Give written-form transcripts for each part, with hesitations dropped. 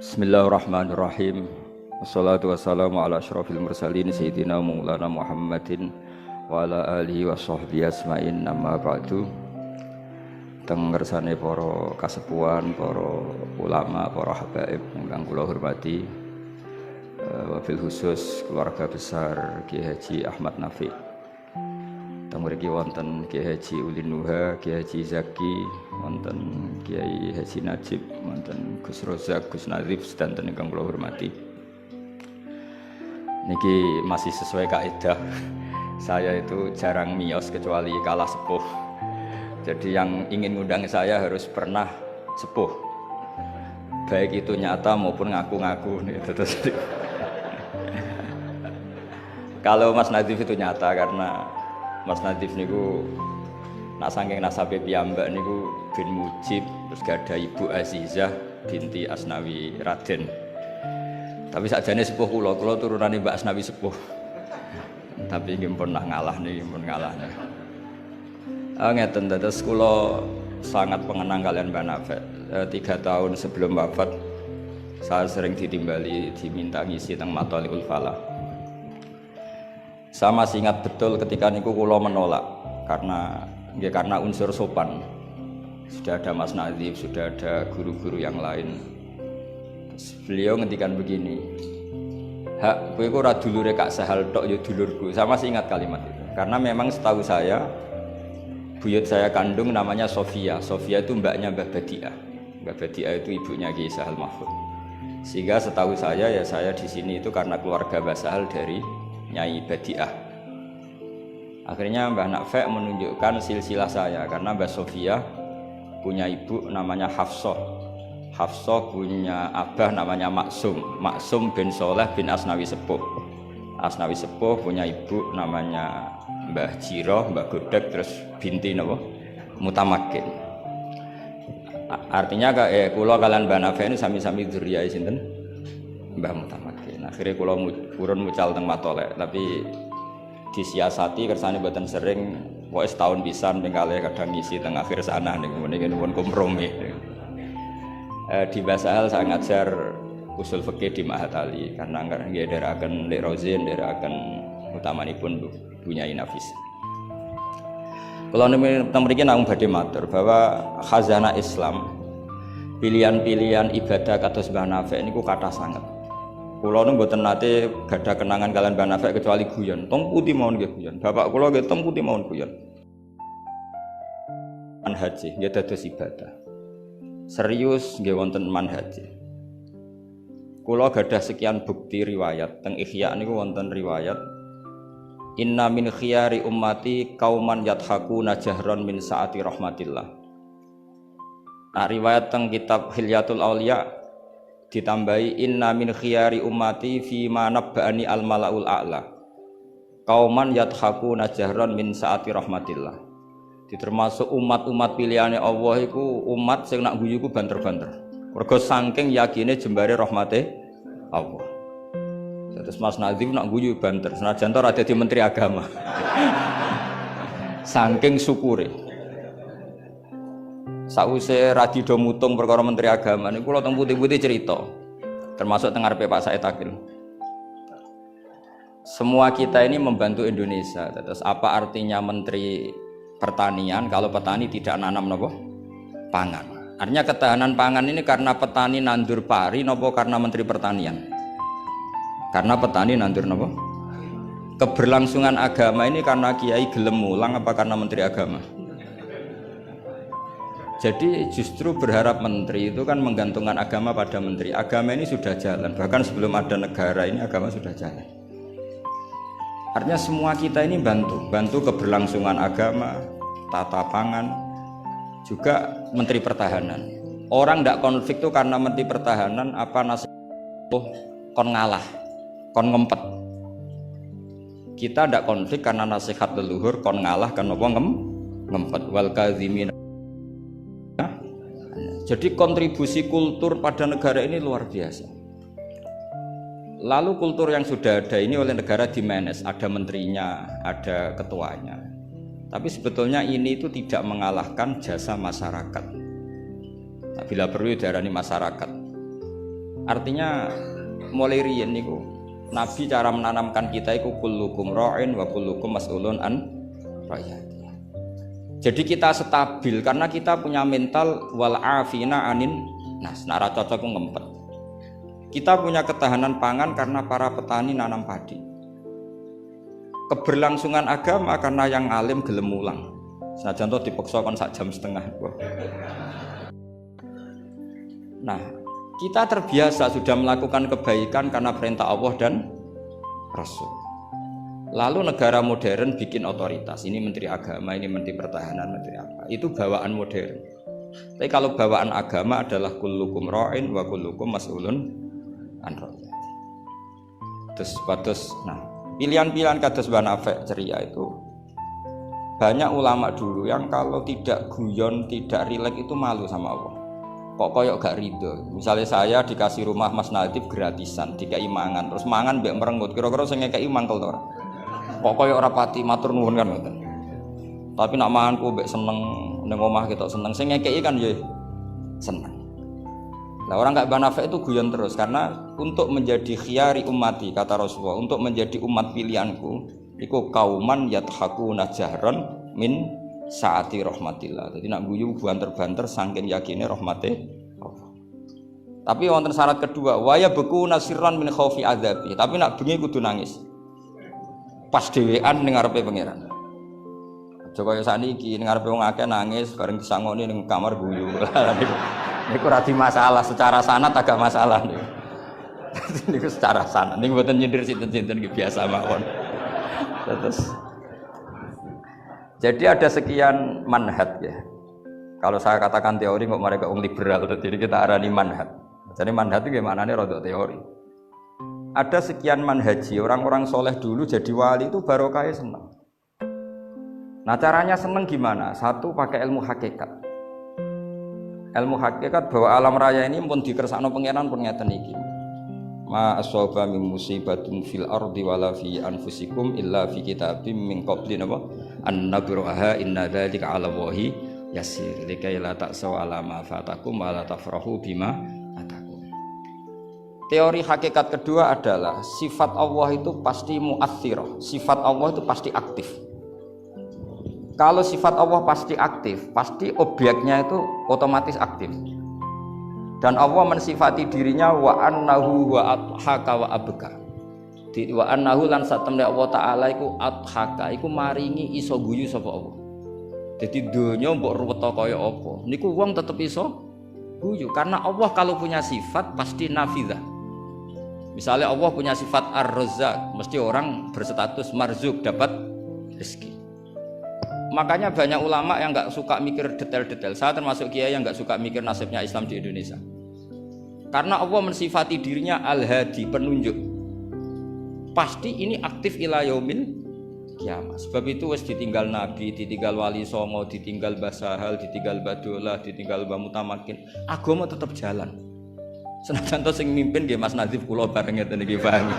Bismillahirrahmanirrahim. Wassalatu wassalamu ala asyrafil mursalin sayyidina maulana Muhammadin wa ala alihi wa sahbihi asma'in, amma ba'du. Teng ngersane para kasepuhan, para ulama, para habaib ingkang kula hormati, wabil khusus keluarga besar Kiai Haji Ahmad Nafi. Teng mriki wonten Kiai Haji Ulin Nuha, Kiai Haji Zaki, wonten Kiai Haji Najib, wonten Gus Rozak, Gus Nazif, sedanten ingkang kula hormati. Niki masih sesuai kaidah. Saya itu jarang miyos kecuali kalah sepuh. Jadi yang ingin ngundang saya harus pernah sepuh. Baik itu nyata maupun ngaku-ngaku nih. Kalau Mas Nadif itu nyata karena Mas Nadif niku nak saking nasabe piyambak niku bin Mujib, terus gada Ibu Azizah binti Asnawi Raden. Tapi sakjane sepuh kula turunane Mbak Asnawi sepuh. Tapi nggih pernah ngalah nih, pun ngalah nih. Ngeten dados kula sangat pengenang kalian Mbak Nafek. 3 tahun sebelum wafat saya sering ditimbali diminta ngisi teng Matoliul Falah. Saya masih ingat betul ketika niku kula menolak karena unsur sopan. Sudah ada Mas Nadif, sudah ada guru-guru yang lain. Beliau ngendikan begini, "Hak, kowe iku ora dulure Kak Sahal tok ya dulurku." Saya masih ingat kalimat itu. Karena memang setahu saya buyut saya kandung namanya Sofia. Sofia itu mbaknya Mbah Badiah. Mbah Badiah itu ibunya Kiai Sahal Mahfud. Sehingga setahu saya ya saya di sini itu karena keluarga Mbah Sahal dari Nyai Badiah. Akhirnya Mbah Nafek menunjukkan silsilah saya karena Mbah Sofia punya ibu namanya Hafsah. Hafsah punya abah namanya Maksum. Maksum bin Soleh bin Asnawi Sepuh. Asnawi Sepuh punya ibu namanya Mbah Jiroh, Mbah Godek, terus binti napa? Mutamakin. Artinya kula kalian Mbah Nafek ini sami-sami dzurriyahe sinten? Mbah Mutamakin. Akhirnya kula purun mucal teng Matolek, tapi disiasati kersane mboten sering, pokoke setahun pisan ping kalih kadang ngisi teng akhir sana niku pun kompromi. Di Basahal saya ngajar usul fikih di Ma'had Ali karena nggih ndherekaken Lek Rozin, ndherekaken utamanipun Bunyai Nafis. Kula mriki namung badhe matur bahwa khazanah Islam, pilihan-pilihan ibadah kados Mbah Nafek niku kathah sanget. Kula nu mboten nate gadah kenangan kalian Mbah Nafek kecuali guyon. Tong putih mawon nggih guyon. Bapak kula nggih tong putih mawon guyon. Manhaj nggih dados ibadah. Serius nggih wonten manhaj. Kula gadah sekian bukti riwayat teng Ihya niku wonten riwayat inna min khiyari ummati kauman yadhakuna jahran min saati rahmatillah. Nah, riwayat teng kitab Hilyatul Auliya ditambahi inna min khiyari ummati fi ma nabba'ani al malaul a'la kauman yadhakuna jahran min saati rahmatillah. Termasuk umat-umat pilihane Allah iku umat sing nak guyu ku banter-banter. Mergo saking yakine jembare rahmate Allah. Terus Mas Nadif nak guyu banter, senajan to ora dadi menteri agama. Saking syukure. Sause radido mutung perkara menteri agama niku kula teng putih-putih cerita. Termasuk teng ngarepe Pak Said Akil. Semua kita ini membantu Indonesia. Terus apa artinya menteri pertanian kalau petani tidak nanam nopo pangan? Artinya ketahanan pangan ini karena petani nandur pari nopo karena menteri pertanian? Karena petani nandur nopo? Keberlangsungan agama ini karena kiai gelem mulang apa karena menteri agama? Jadi justru berharap menteri itu kan menggantungkan agama pada menteri. Agama ini sudah jalan, bahkan sebelum ada negara ini agama sudah jalan. Artinya semua kita ini bantu keberlangsungan agama, tata pangan, juga menteri pertahanan. Orang tidak konflik itu karena menteri pertahanan apa nasib kon ngalah, kon ngempet. Kita tidak konflik karena nasihat leluhur kon ngalah kan apa ngempet wal kadzimin. Jadi kontribusi kultur pada negara ini luar biasa. Lalu kultur yang sudah ada ini oleh negara dimanage, ada menterinya, ada ketuanya. Tapi sebetulnya ini itu tidak mengalahkan jasa masyarakat. Nah, bila perlu diarani masyarakat. Artinya mulai riyen niku Nabi cara menanamkan kita iku kullukum ra'in wa kullukum mas'ulun an ra'iyati. Jadi kita stabil karena kita punya mental wal afina anin nas. Nara cocok ngempet. Kita punya ketahanan pangan karena para petani nanam padi. Keberlangsungan agama karena yang alim gelem mulang. Senajan to dipaksa kon sak jam setengah. Nah, kita terbiasa sudah melakukan kebaikan karena perintah Allah dan Rasul. Lalu negara modern bikin otoritas. Ini menteri agama, ini menteri pertahanan, menteri apa. Itu bawaan modern. Tapi kalau bawaan agama adalah kullukum ra'in wa kullukum mas'ulun an ra'iyati. Terus nah, pilihan-pilihan kados Mbah Nafek ceria itu banyak ulama dulu yang kalau tidak guyon, tidak rileks itu malu sama Allah. Kok koyok gak ridho. Misalnya saya dikasih rumah Mas Nadif gratisan, dikai mangan, terus mangan mbek merengut, kira-kira sing ngekeki mangkel to ora? Kok koyok ora pati matur nuwun kan ngoten. Tapi nak manganku mbek seneng ning omah ketok seneng, sing ngekeki kan ya seneng. Nah, orang gak banafek itu guyon terus karena untuk menjadi khiyari ummati kata Rasulullah, untuk menjadi umat pilihanku iku kauman yathakuna jahran min saati rahmatillah. Jadi nak guyu banter-banter saking yakine rahmate Allah. Tapi wonten syarat kedua, waya beku nasiran min khaufi adzabi. Tapi nak bengi kudu nangis. Pas dhewean ning ngarepe pangeran. Aja kaya sakniki ning ngarepe wong akeh nangis bareng disangoni ning kamar guyu. Niku ora di masalah, secara sanad agak masalah niku. Niku secara sanad. Niku mboten nyindir sinten-sinten biasa mawon. Terus jadi ada sekian manhaj ya. Kalau saya katakan teori kok mereka liberal, jadi kita arani manhaj. Jadi manhaj itu gimana nih rodok teori. Ada sekian manhaji, orang-orang soleh dulu jadi wali itu barokahnya senang. Nah caranya senang gimana? Satu pakai ilmu hakikat. Ilmu hakikat bahwa alam raya ini pun dikersakno pangeran pun ngeten iki. Ma asaba min musibatin fil ardi wala fi anfusikum illa fi kitabim min qabli an nabraha inna dzalika 'ala Allahi yasir likai la ta'saw 'ala ma fatakum wa la tafrahu bima atakum. Teori hakikat kedua adalah sifat Allah itu pasti mu'athirah, sifat Allah itu pasti aktif. Kalau sifat Allah pasti aktif, pasti objeknya itu otomatis aktif. Dan Allah mensifati dirinya wa annahu wa adhaka wa abka. Wa annahu lan satemne Allah taala iku adhaka iku maringi iso guyu sapa Allah. Jadi donya mbok ruwet kaya apa, niku wong tetep iso guyu karena Allah kalau punya sifat pasti nafidzah. Misalnya Allah punya sifat ar-razzaq, mesti orang berstatus marzuk dapat rezeki. Makanya banyak ulama yang nggak suka mikir detail-detail. Saya termasuk kiai yang nggak suka mikir nasibnya Islam di Indonesia. Karena Allah mensifati dirinya al-hadi, penunjuk. Pasti ini aktif ila yaumil kiamat. Sebab itu wis ditinggal Nabi, ditinggal Wali Songo, ditinggal Mbah Sahal, ditinggal Mbah Dolah, ditinggal Mbah Mutamakin. Agama tetap jalan. Senajan to sing mimpin nggih Mas Nadif kula bareng ngeten iki paham.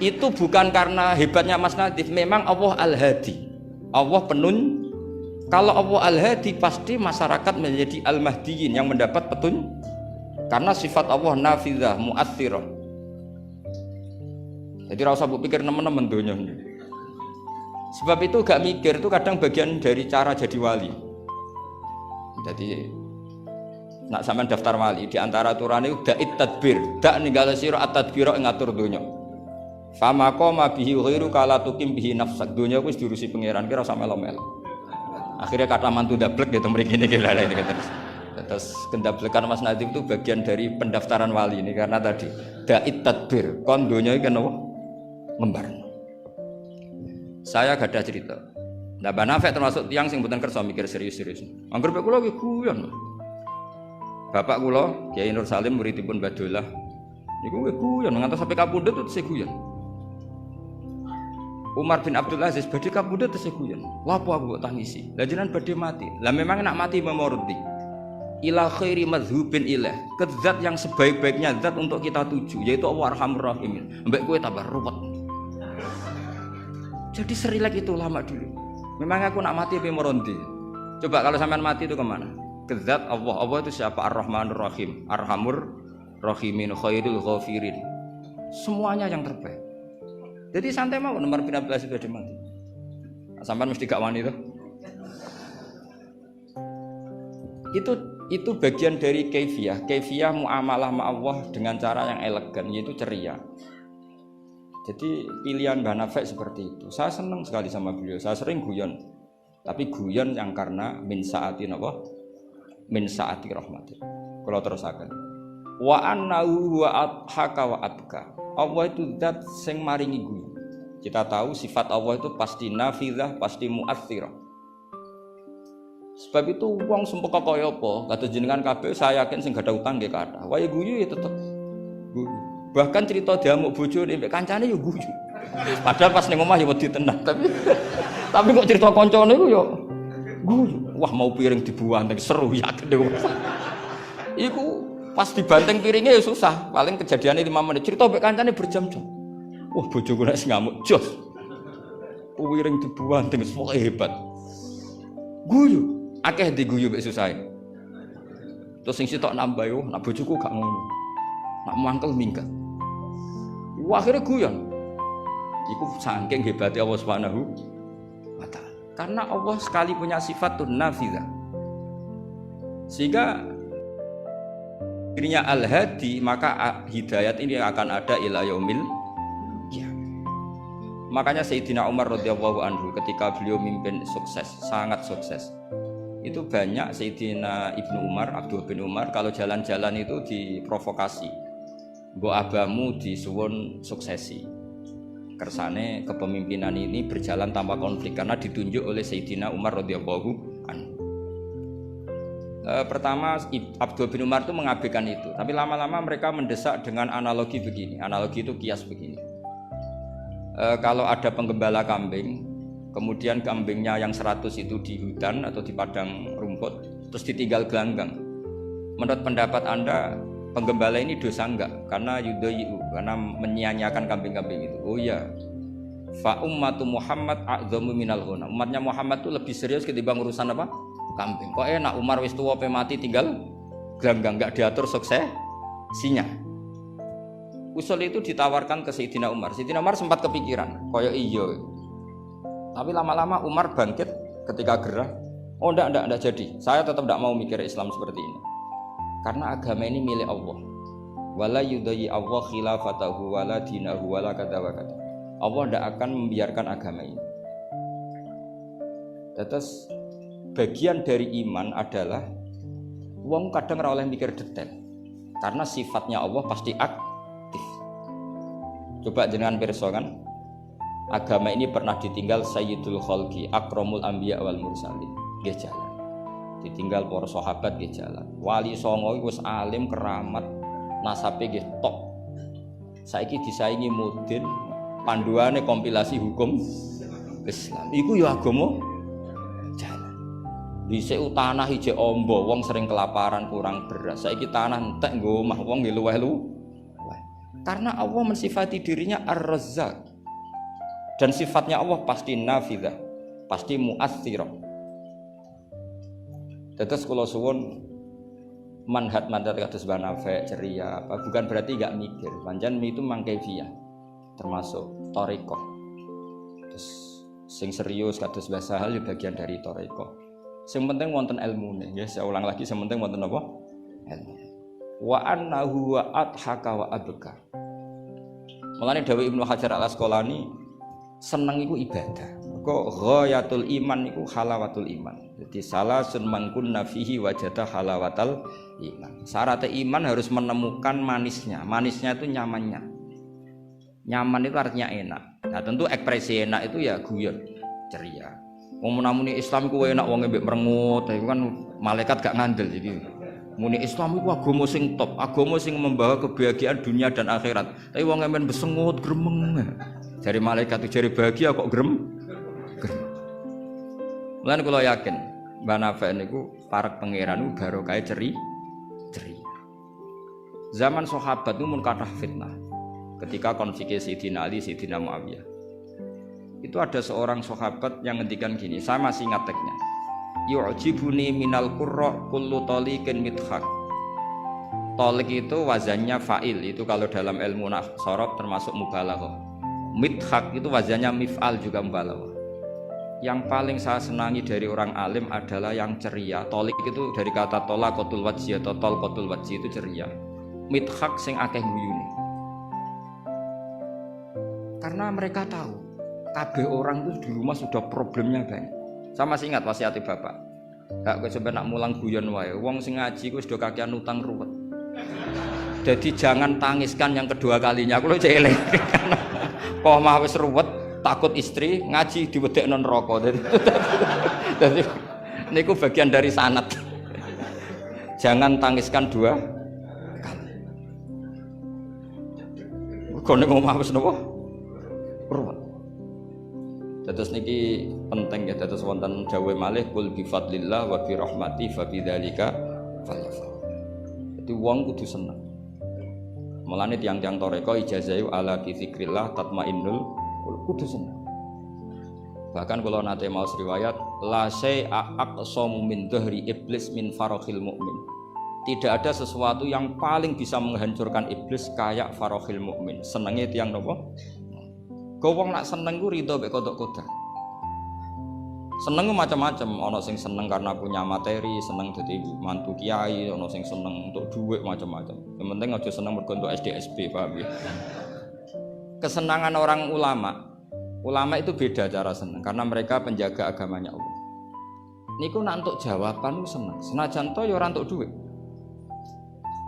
Itu bukan karena hebatnya Mas Nadif, memang Allah al-hadi. Allah kalau Allah al-hadi pasti masyarakat menjadi al-mahdiyin yang mendapat petunjuk karena sifat Allah nafidzah mu'athirah. Jadi rasa mbok pikir nemen-nemen donya. Sebab itu gak mikir itu kadang bagian dari cara jadi wali. Jadi nak sampean daftar wali di antara aturane da'it tadbir, dak ninggal sira at-tadbira ngatur donya. Fama qoma bihi ghairu kala tukim bihi nafsak. Dunya wis diurusi pangeran kira sak melo-melo. Akhirnya kata mantu dablek gitu mriki niki lha ini terus. Terus kendablekan Mas Nadif itu bagian dari pendaftaran wali ini karena tadi da'it tadbir kon dunya iki kenapa ngembar. Saya gak ada cerita. Nah, Mbah Nafek termasuk tiyang sing mboten kersa mikir serius-serius. Angger pek kula iki guyon. Bapak kula Kiai Nur Salim muridipun Mbah Dolah niku guyon ngantos sampai kapundhut itu guyon. Umar bin Abdul Aziz badhe kapundhut tesih guyon. Lha apa aku kok tangisi? Lah jenengan badhe mati. Lah memang nak mati memoroti. Ila khairi madhubin ilah. Ke zat yang sebaik-baiknya zat untuk kita tuju yaitu Allah Arhamur Rahimin. Mbek kowe tambah ruwet. Jadi serilek itu ulama dulu. Memang aku nak mati memoroti. Coba kalau sampean mati itu kemana? Ke zat Allah. Allah itu siapa? Ar-Rahmanur Rahim, Arhamur rahimin khairul ghafirin. Semuanya yang terbaik. Jadi santai mau nomor 15 sudah dimati. Sampai mesti gak wani itu bagian dari kaifiyah muamalah sama Allah dengan cara yang elegan, yaitu ceria. Jadi pilihan Mbah Nafek seperti itu. Saya senang sekali sama beliau. Saya sering guyon, tapi guyon yang karena min saati napa? Min saati rahmatin. Kalau terusaken. Wa annahu wa adhaka wa abka. Allah itu zat sing maringi guyon. Kita tahu sifat Allah itu pasti nafidzah, pasti mu'athirah. Sebab itu wong sumpah kaya apa? Kata jenengan kabeh saya yakin sing gak ada utang nggih kathah. Wae guyu ya tetep guyu. Bahkan cerita diamuk bojone mbek kancane ya guyu. Padahal pas ning omah ya wedi tenan, tapi kok cerita kancane iku ya guyu. Wah mau piring dibuang seru yakin deh. Iku pas dibanteng piringnya ya susah. Paling kejadiannya 5 menit. Cerita mbek kancane berjam-jam. Wah bojoku nek ngamuk jos. Piring dibuang semua hebat. Guyu. Akeh diguyu mek susah. Terus sing sitok nambah yo, nak bojoku gak ngono. Nak mangkel minggat. Wah akhirnya guyon. Iku saking hebatnya Allah Subhanahu wa ta'ala. Karena Allah sekali punya sifat nafidzah. Sehingga dirinya al-hadi, maka hidayat ini akan ada ila yaumil qiyamah. Makanya Sayyidina Umar radhiyallahu anhu ketika beliau mimpin sukses, sangat sukses. Itu banyak Sayyidina Ibnu Umar, Abdullah bin Umar kalau jalan-jalan itu diprovokasi. Mbok abamu disuwun suksesi. Kersane kepemimpinan ini berjalan tanpa konflik karena ditunjuk oleh Sayyidina Umar radhiyallahu anhu. Pertama Abdullah bin Umar itu mengabaikan itu, tapi lama-lama mereka mendesak dengan analogi begini. Analogi itu kias begini. Kalau ada penggembala kambing, kemudian kambingnya yang 100 itu di hutan atau di padang rumput, terus ditinggal gelanggang. Menurut pendapat Anda, penggembala ini dosa enggak? Karena yudhayu, karena menyia-nyiakan kambing-kambing itu. Oh iya. Fa ummatu Muhammad a'dzamu minal ghunam. Umatnya Muhammad itu lebih serius ketimbang urusan apa? Kambing. Kok enak Umar wis tuwa pe mati tinggal gelanggang, enggak diatur suksesinya. Usul itu ditawarkan ke Sayyidina Umar. Sayyidina Umar sempat kepikiran, koyo iya. Tapi lama-lama Umar bangkit ketika gerah. Oh enggak jadi. Saya tetap enggak mau mikir Islam seperti ini. Karena agama ini milik Allah. Wala yudayyi Allah khilafatahu wala dinahu wala kata wa kata. Allah enggak akan membiarkan agama ini. Terus bagian dari iman adalah wong kadang ora oleh mikir detail. Karena sifatnya Allah pasti aktif. Coba jenengan pirsa kan? Agama ini pernah ditinggal Sayyidul Khalqi, Akramul Anbiya wal Mursalin. Nggih jalan. Ditinggal para sahabat nggih jalan. Wali songo iku wis alim keramat, nasabe nggih top. Saiki disaingi mudin, panduane kompilasi hukum Islam. Iku ya agama jalan. Dhisik tanah ijek ombo, wong sering kelaparan kurang beras. Saiki tanah entek nggo omah wong nggih luweh-luweh. Karena Allah mensifati dirinya Ar-Razzaq. Dan sifatnya Allah pasti nafidzah, pasti mu'athirah. Terus kalau suwun manhat kados Mbah Nafek ceria apa bukan berarti enggak mikir. Pancen itu mangkaifiyah termasuk thariqah. Terus sing serius kados Mbah Sahal ya bagian dari thariqah. Sing penting wonten ilmune, nggih saya ulang lagi sing penting wonten apa? Ilmu. Wa annahu wa adhaka wa abka. Mulane dawuh Ibnu Hajar Al-Asqalani seneng iku ibadah. Kok ghayatul iman iku halawatul iman. Jadi salasun man kunna fihi wajada halawatal iman. Syarat iman harus menemukan manisnya. Manisnya itu nyamannya. Nyaman itu artinya enak. Nah, tentu ekspresi enak itu ya guyon, ceria. Wong muni Islam ku enak wong mbek merengut, itu kan malaikat gak ngandel jadi. Muni Islam itu agama sing top, agama sing membawa kebahagiaan dunia dan akhirat. Tapi wong men besengut gremeng. Jari malaikat itu jari bahagia kok gremeng. Mulane kula yakin Mbah Nafek niku parek pangeran barokah ceria. Zaman sahabat itu mun kathah fitnah. Ketika konflik Sayyidina Ali, Sayyidina Muawiyah. Itu ada seorang sahabat yang ngendikan gini, saya masih ingat teksnya. Yu'jibuni minal qurra kullu taliqin mithaq. Tolik itu wazannya fa'il, itu kalau dalam ilmu sorof termasuk mubalaghah. Midhak itu wazannya mif'al juga mubalaghah. Yang paling saya senangi dari orang alim adalah yang ceria. Tolik itu dari kata tola kotul wajhi atau tol kotul wajhi itu ceria. Midhak sing akeh guyune. Karena mereka tahu kabeh orang itu di rumah sudah problemnya banyak. Saya masih ingat wasiat bapak. Gak kok sampe nak mulang guyon wae. Wong sing ngaji ku wis do kakean utang ruwet. Jadi jangan tangiskan yang kedua kalinya. Aku lho cek eling. Kok mah wis ruwet, takut istri ngaji diwedekno neraka. Jadi niku bagian dari sanad. Jangan tangiskan dua kali. Kok nek omah wis napa? Ruwet. Dados niki penting ya, dados wonten dawuh malih kul bi fadlillah wa bi rahmati fa bidzalika falyafrah. Dadi wong kudu seneng. Mulane tiang-tiang toreko ijazahu ala bi dzikrillah tatmainnul kudu seneng. Bahkan kalau nate mau riwayat la syai'a aqsamu min dhahri iblis min farakhil mukmin. Tidak ada sesuatu yang paling bisa menghancurkan iblis kayak farakhil mukmin. Senenge tiang nopo? Wong nak seneng ku rido mek kodok kodar. Seneng macam-macam, ana sing seneng karena punya materi, seneng dadi mantu kiai, ana sing seneng untuk duit macam-macam. Yang penting aja seneng mergo untuk SDSB, paham ya? Kesenangan orang ulama itu beda cara seneng karena mereka penjaga agamanya Allah. Niku nak untuk jawaban ku seneng, senajan to ya ora untuk duit.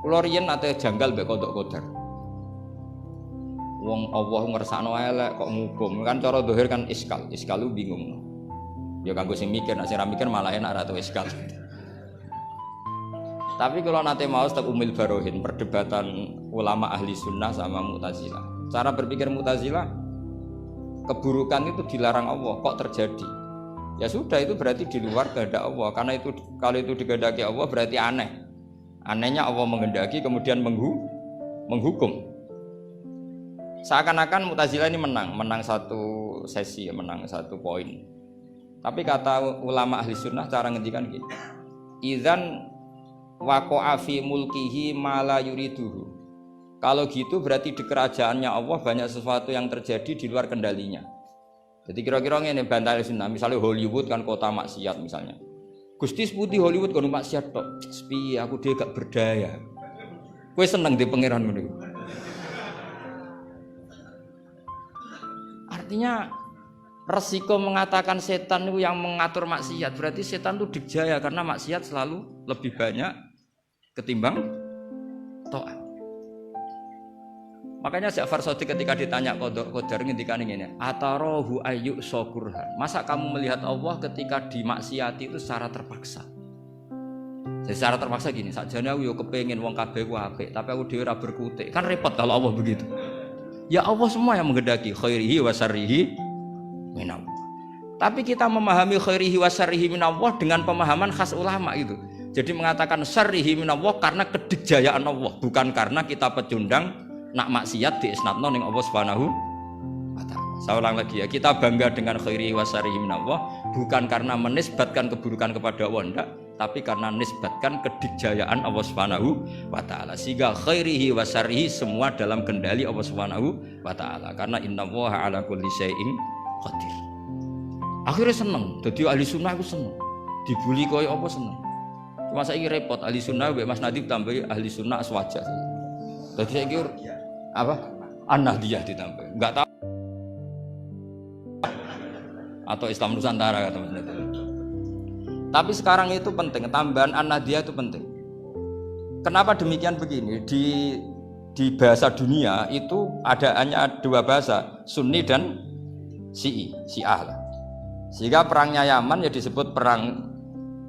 Kula riyen nate janggal mek kodok kodar. Wong Allah ngersakno elek kok nghukum kan cara zahir kan iskal lu bingung. Ya kanggo sing mikir, nek sing ra mikir malah enak ra tau iskal. Tapi kalau nate mau tak Umil Barohin perdebatan ulama ahli sunnah sama Mu'tazilah. Cara berpikir Mu'tazilah keburukan itu dilarang Allah, kok terjadi? Ya sudah itu berarti di luar kehendak Allah. Karena itu kalau itu dikehendaki Allah berarti aneh. Anehnya Allah menghendaki kemudian menghukum. Seakan-akan Mu'tazilah ini menang satu sesi, menang satu poin. Tapi kata ulama ahli sunnah cara ngendikan gini, idzan waqa'a fi mulkihi ma la yuriduhu. Kalau gitu berarti di kerajaannya Allah banyak sesuatu yang terjadi di luar kendalinya. Jadi kira-kira ngene bantah ahli sunnah, misalnya Hollywood kan kota maksiat misalnya. Gusti putih Hollywood kono maksiat tok. Piye aku dhewe gak berdaya. Kowe seneng di pangeran ngono. Artinya resiko mengatakan setan itu yang mengatur maksiat berarti setan itu dikjaya karena maksiat selalu lebih banyak ketimbang taat. Makanya Ja'far Shadiq ketika ditanya Qadar ngendikan ngene, "Atarahu ayyu syukurhan." Masa kamu melihat Allah ketika dimaksiati itu secara terpaksa? Jadi secara terpaksa gini, sakjane aku yo kepengin wong kabeh ku apik, tapi aku dhewe ora berkutik. Kan repot kalau Allah begitu. Ya Allah semua yang menghendaki khairihi wa syarrihi minallah. Tapi kita memahami khairihi wa syarrihi minallah dengan pemahaman khas ulama itu. Jadi mengatakan syarrihi minallah karena kedikjayaan Allah, bukan karena kita pecundang nak maksiat diisnadno ning Allah Subhanahu wa taala. Saya ulang lagi ya, kita bangga dengan khairihi wa syarrihi minallah bukan karena menisbatkan keburukan kepada Allah enggak, tapi karena nisbatkan kedikjayaan Allah Subhanahu wa taala. Sehingga khairihi wa syarrihi semua dalam kendali Allah Subhanahu wa taala. Karena innallaha ala kulli syai'in qadir. Akhirnya seneng, jadi ahli sunnah aku seneng. Dibuli koyo apa seneng. Cuma saiki repot ahli sunnah mbek Mas Nadib tambah ahli sunnah aswaja. Jadi saiki apa? An-Nahdiyah ditambah. Enggak tahu atau Islam Nusantara kata Mas Nadib. Tapi sekarang itu penting, tambahan An-Nahdiyah itu penting. Kenapa demikian begini? Di bahasa dunia itu hanya dua bahasa, Sunni dan Syiah. Sehingga perangnya Yaman ya disebut perang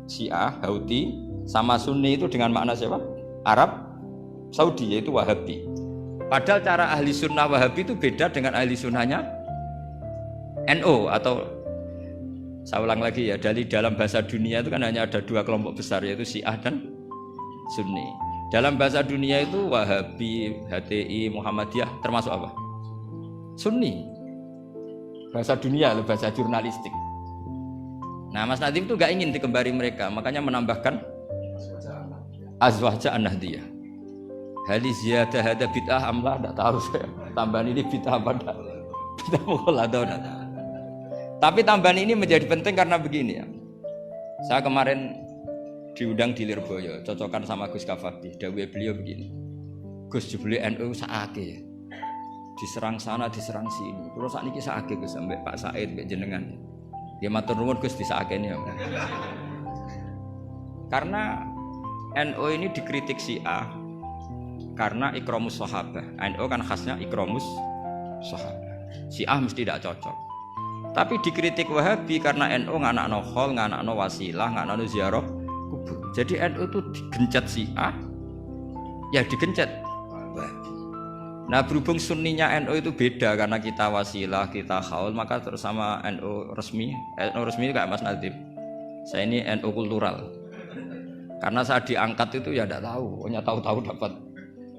Syiah, Houthi, sama Sunni itu dengan makna siapa? Arab Saudi, yaitu Wahabi. Padahal cara ahli sunnah Wahabi itu beda dengan ahli sunnahnya NU atau saya ulang lagi ya, dari dalam bahasa dunia itu kan hanya ada dua kelompok besar yaitu Syiah dan Sunni. Dalam bahasa dunia itu Wahabi, HTI, Muhammadiyah termasuk apa? Sunni. Bahasa dunia, bahasa jurnalistik. Nah, Mas Nadiem itu gak ingin dikembari mereka, makanya menambahkan azwaja an-Nahdiyah. Hali ziyadah ada bid'ah amlah enggak tahu saya. Tambahan ini bid'ah apa enggak? Bid'ah mukhalatah enggak tahu. Tapi tambahan ini menjadi penting karena begini ya. Saya kemarin diundang di Lirboyo, cocokan sama Gus Kafabi. Dawuh beliau begini. Gus jebule NU sakake ya. Diserang sana, diserang sini. Terus sakniki sakake Gus sampai Pak Said mbek jenengan. Ya matur nuwun Gus disakene ya. Karena NU ini dikritik Syiah karena ikramus sahabah. NU kan khasnya ikramus sahabah. Syiah mesti tidak cocok. Tapi dikritik Wahabi karena NU nganakno khol, nganakno wasilah, nganakno ziarah kubur. Jadi NU itu digencet Syiah, ya digencet Wahabi. Nah berhubung sunninya NU itu beda karena kita wasilah, kita khaul, maka terus sama NU resmi. NU resmi kayak Mas Nadib. Saya ini NU kultural. Karena saya diangkat itu ya tidak tahu, hanya tahu-tahu dapat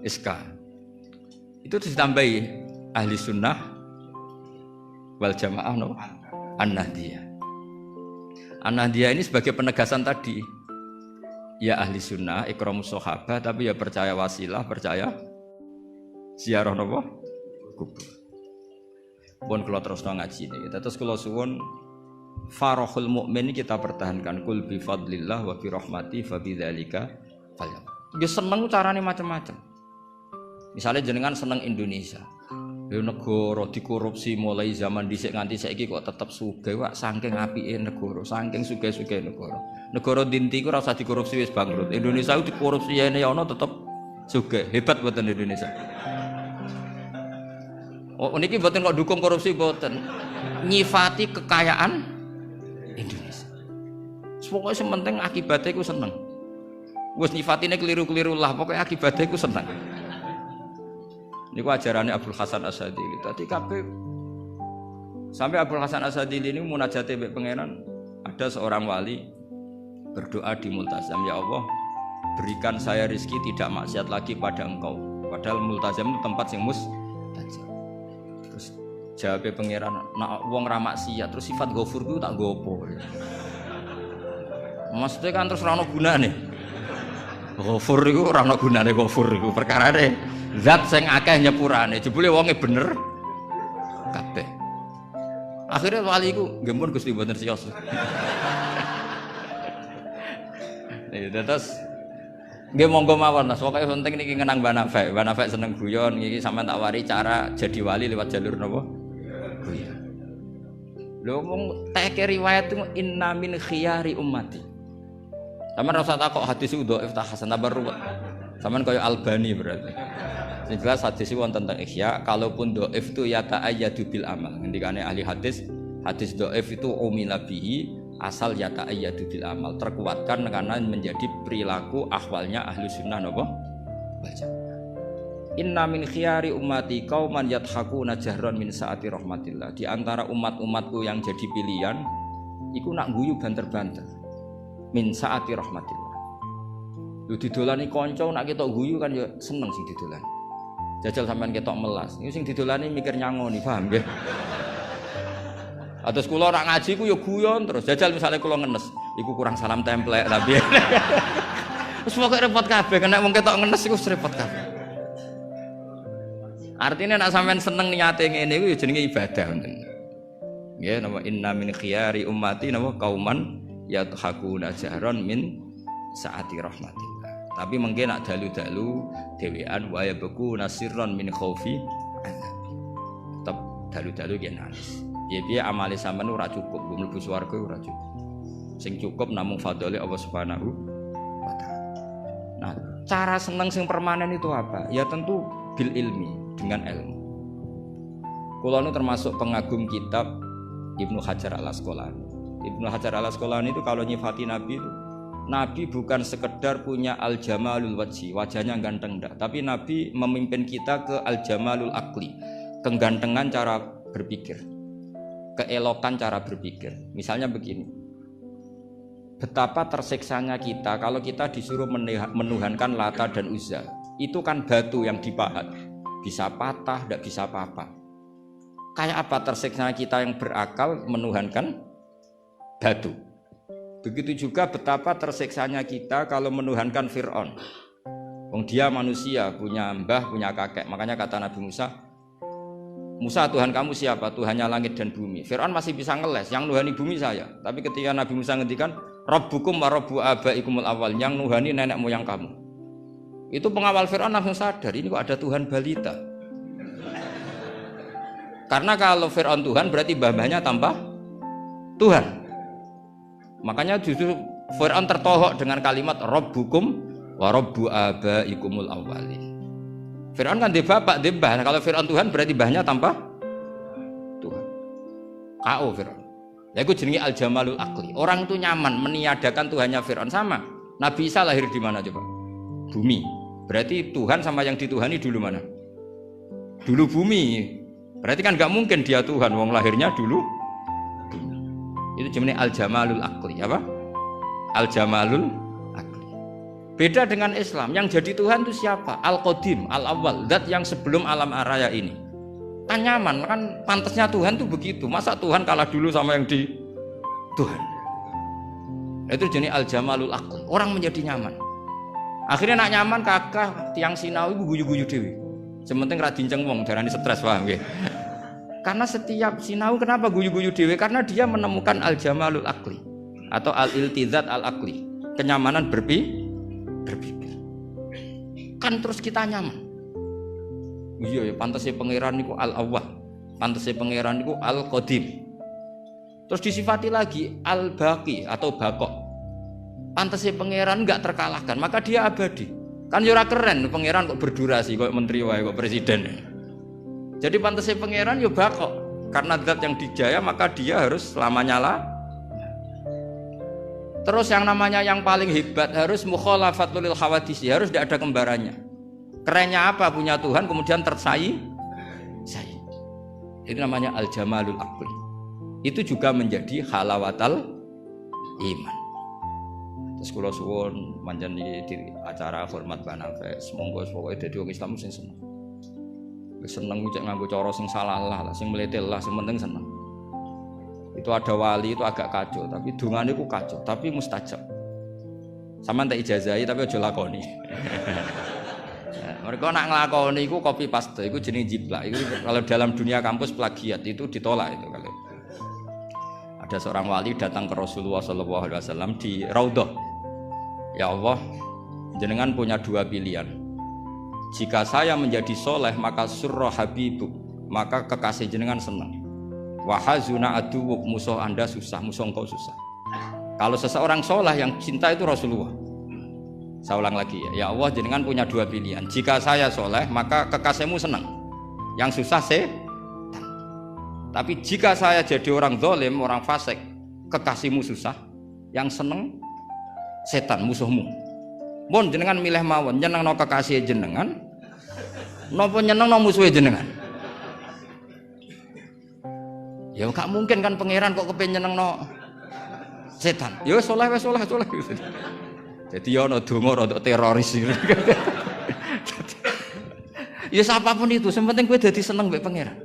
SK. Itu ditambahi ahli sunnah wal jamaah no an-nahdiyah. An-nahdiyah ini sebagai penegasan tadi. Ya ahli sunnah, ikramus sahabah, tapi ya percaya wasilah, percaya ziarah napa? Kubur. Pun kula terusno ngaji niki. Terus kula suwun farahul mukmin kita pertahankan kul bi fadlillah wa bi rahmati fa bidzalika falyam. Nggih seneng carane macam-macam. Misalnya jenengan seneng Indonesia, negara dikorupsi mulai zaman dhisik nganti saiki kok tetep sugih wak saking apike negara, saking sugih-sugih negara. Negara dinti ku ora usah dikorupsi wis bangkrut. Indonesia itu dikorupsi ene ana tetep sugih. Hebat mboten Indonesia. Oh niki mboten kok dukung korupsi mboten. Nyifati kekayaan Indonesia. Pokoke sementing akibatnya ku seneng. Wis nyifatine keliru-keliru lah, pokoke akibatnya ku seneng. Niku ajarannya Abdul Hasan Asadili. Tadi kabeh sampai Abdul Hasan Asadili ini munajate mbek pangeran, ada seorang wali berdoa di multazam, ya Allah berikan saya rezeki tidak maksiat lagi pada engkau. Padahal multazam itu tempat yang mustajab. Terus jawab pangeran, nak wong ra maksiat terus sifat ghafur ku tak gopo. Maksudnya kan terus ora ono gunane. Ghafur iku ora ono gunane ghafur iku perkarane zat sing akeh nyepurane, jebule wonge bener kabeh. Akhirnya wali iku nggih mun Gusti mboten siyos. Terus nggih monggo mawon Mas, pokoke penting niki ngenang Mbah Nafek. Mbah Nafek seneng guyon, iki sampean tak wari cara jadi wali lewat jalur napa? Guyon. Lho wong teke riwayat itu inna min khiyari ummati. Sampeyan ora usah takok hadis iku dhaif ta hasan tabar ruwet. Sampeyan kaya Albani berarti. Sing jelas hadis itu wonten tentang Ihya, kalaupun dhaif itu ya ta'ayyadu bil amal. Ngendikane ahli hadis, hadis dhaif itu umila bihi asal ya ta'ayyadu bil amal, terkuatkan karena menjadi perilaku ahwalnya ahlu sunnah napa? Baca. Inna min khiyari ummati qauman yadhakuna jahran min saati rahmatillah. Di antara umat-umatku yang jadi pilihan iku nak guyu banter-banter min saati rahmatillah. Lu didolani kanca nak ketok guyu kan ya seneng sing didolani. Jajal sampean ketok melas. Iku sing didolani mikir nyangoni, paham nggih? Atus kula ora ngaji ku ya guyon terus. Jajal misalnya kula ngenes, iku kurang salam templek tapi. Wis pokoke repot kabeh, nek wong ketok ngenes iku repot kabeh. Artinya nek sampean seneng niate ngene iku ya jenenge ibadah ngoten. Nggih, napa inna min khiyari ummati napa qauman yadhakuna jahran min saati rahmatillah. Tapi mungkin nak dalu-dalu dhewean wa yabku nasirron min khaufi azab. Tetep dalu-dalu ki nangis. Piye-piye amale sampean ora cukup, mlebu swarga ora cukup. Sing cukup namung fadhole Allah Subhanahu wa taala. Nah, cara seneng sing permanen itu apa? Ya tentu bil ilmi, dengan ilmu. Kula nu termasuk pengagum kitab Ibnu Hajar Al-Asqalani. Ibnu Hajar Al-Asqalani itu kalau nyifati Nabi itu, Nabi bukan sekedar punya al-jamalul wajhi, wajahnya ganteng enggak, tapi Nabi memimpin kita ke al-jamalul akli, kegantengan cara berpikir, keelokan cara berpikir. Misalnya begini, betapa tersiksanya kita kalau kita disuruh menuhankan Lata dan Uzza. Itu kan batu yang dipahat, bisa patah, tidak bisa apa-apa. Kayak apa tersiksanya kita yang berakal menuhankan batu. Begitu juga betapa tersiksanya kita kalau menuhankan Fir'aun. Wong dia manusia, punya mbah, punya kakek. Makanya kata Nabi Musa, Musa, Tuhan kamu siapa? Tuhannya langit dan bumi. Fir'aun masih bisa ngeles, yang nuhani bumi saya. Tapi ketika Nabi Musa ngendikan, Rabbukum wa Rabbu abaikumul awal, yang nuhani nenek moyang kamu. Itu pengawal Fir'aun langsung sadar, ini kok ada Tuhan balita. Karena kalau Fir'aun Tuhan berarti mbah-mbahnya tanpa Tuhan. Makanya justru Fir'aun tertohok dengan kalimat Rabbukum wa Rabbu abaikumul awwalin. Fir'aun kan dia bapak, dia mbah. Kalau Fir'aun Tuhan berarti mbahnya tanpa Tuhan. KO Fir'aun. Ya itu jenenge al-jamalul akli. Orang itu nyaman meniadakan Tuhannya Fir'aun. Sama Nabi Isa lahir di mana coba? Bumi. Berarti Tuhan sama yang dituhani dulu mana? Dulu bumi. Berarti kan gak mungkin dia Tuhan, wong lahirnya dulu bumi. Itu jenenge al-jamalul akli. Apa? Al-jamalul akli. Beda dengan Islam, yang jadi Tuhan itu siapa? Al-Qadim, Al-Awwal, zat yang sebelum alam raya ini. Kan nyaman, kan pantasnya Tuhan tuh begitu. Masa Tuhan kalah dulu sama yang di Tuhan? Itu jenis al-jamalul aql. Orang menjadi nyaman. Akhirnya nak nyaman kakak tiang sinau ibu guyu-guyu dewi. Sementing ra dinceng wong darani stres, paham nggih. Karena setiap sinau kenapa guyu-guyu dewi? Karena dia menemukan al-jamalul aqli atau al-iltizat al-aqli, kenyamanan berpikir. Kan terus kita nyaman. Iya ya, pantasnya pangeran niku al-awwal, pantasnya pangeran niku al-qadim. Terus disifati lagi al-baqi atau baqo. Pantasnya pangeran enggak terkalahkan, maka dia abadi. Kan yo ora keren pangeran kok berdurasi kok menteri wae kok presiden. Jadi pantasnya pangeran yo baqo. Karena zat yang dijaya maka dia harus selamanya lah. Terus yang namanya yang paling hebat harus mukhalafatul lil hawadis, harus tidak ada kembarannya. Kerennya apa punya Tuhan kemudian tersaing. Itu namanya al-jamalul aqli. Itu juga menjadi halawatal iman. Terus kula suwun manjen di acara hormat Banafes, monggo pokoke dadi wong Islam sing seneng. Wis seneng cek nganggo cara sing salah lah, sing meletel lah, sing penting seneng. Itu ada wali itu agak kacau, tapi dungane ku kacau, tapi mustajab. Sampeyan tak ijazahi tapi aja lakoni. Mereka nak ngelakoni itu copy paste, itu jenis jiplak. Itu kalau dalam dunia kampus plagiat itu ditolak itu kalau. Ada seorang wali datang ke Rasulullah SAW di Raudhah. Ya Allah, jenengan punya dua pilihan. Jika saya menjadi soleh maka surra habibu, maka kekasih jenengan senang. Wahazuna aduwuk, musuh anda susah, musuh engkau susah. Kalau seseorang soleh yang cinta itu Rasulullah. Saya ulang lagi ya Allah, jenengan punya dua pilihan. Jika saya soleh maka kekasihmu senang, yang susah setan. Tapi jika saya jadi orang zalim, orang fasik, kekasihmu susah, yang seneng setan, musuhmu. Mon jenengan milih mawon, nyeneng no kekasih jenengan, nopo nyeneng no musuh jenengan. Ya gak mungkin kan pangeran kok kepen nyeneng no setan. Ya soleh. Jadi ya ono donga rodok teroris. Ya siapapun itu, yang penting gue dadi seneng mbek pangeran.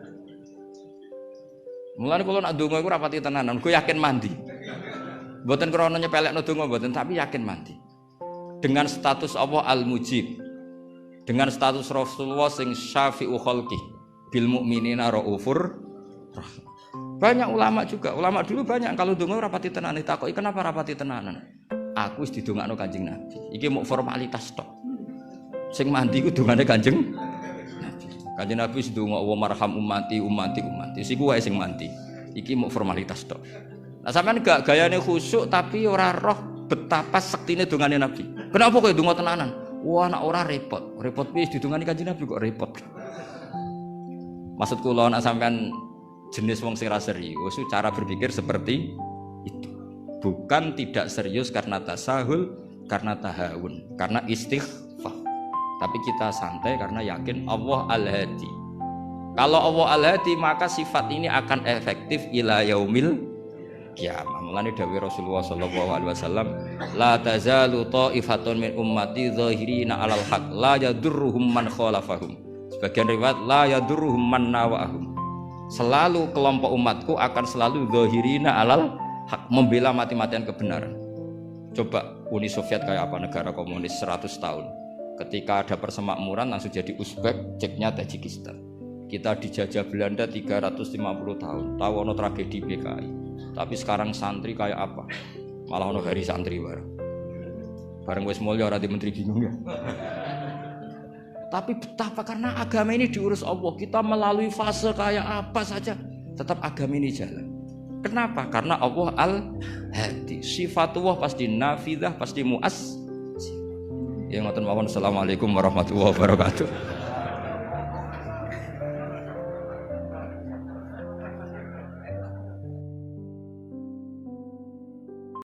Mulane kula nak donga iku rapati tenanan, gue yakin mandi. Mboten krana nyepelekno donga mboten, tapi yakin mandi. Dengan status Allah Al-Mujib. Dengan status Rasulullah sing syafi'u khalqi bil mukminina raufur rahim. Banyak ulama juga, ulama dulu banyak kalau donga rapati tenanan ditakoki kenapa rapati tenanan? Aku wis didongakno Kanjeng Nabi. Iki mau formalitas tok. Sing mandi ku dongane Kanjeng Nabi. Kanjeng Nabi wis ndonga wa marham ummati. Siku wae sing mandi. Iki mau formalitas tok. Nah sampean gak gayane khusyuk tapi ora roh betapa sektine dongane Nabi. Kenapa kowe donga tenanan? Wah nek ora repot. Repot piye didongani Kanjeng Nabi kok repot. Maksud kula nek sampean jenis wong sing ra serius, cara berpikir seperti itu. Bukan tidak serius karena tasahul, karena tahawun, karena istighfar. Tapi kita santai karena yakin Allah Al-Hadi. Kalau Allah Al-Hadi maka sifat ini akan efektif ila yaumil qiyamah. Mulane dawuh Rasulullah SAW, la tazalu ta'ifatun min ummati zahirina 'alal haq la yadurruhum man khalafahum. Sebagian riwayat la yadurruhum man nawahum. Selalu kelompok umatku akan selalu zahirina 'alal hak, membela mati-matian kebenaran. Coba Uni Soviet kayak apa, negara komunis 100 tahun. Ketika ada persemakmuran langsung jadi Uzbek, ceknya Tajikistan. Kita dijajah Belanda 350 tahun. Tahu ono tragedi PKI. Tapi sekarang santri kayak apa? Malah ono hari santri bareng wis mulya ora di menteri bingung ya. Tapi betapa karena agama ini diurus Allah, kita melalui fase kayak apa saja tetap agama ini jalan. Kenapa? Karena Allah Al-Hadi. Sifatullah pasti nafidah, pasti muas. Ya ngoten mawon. Assalamualaikum warahmatullahi wabarakatuh.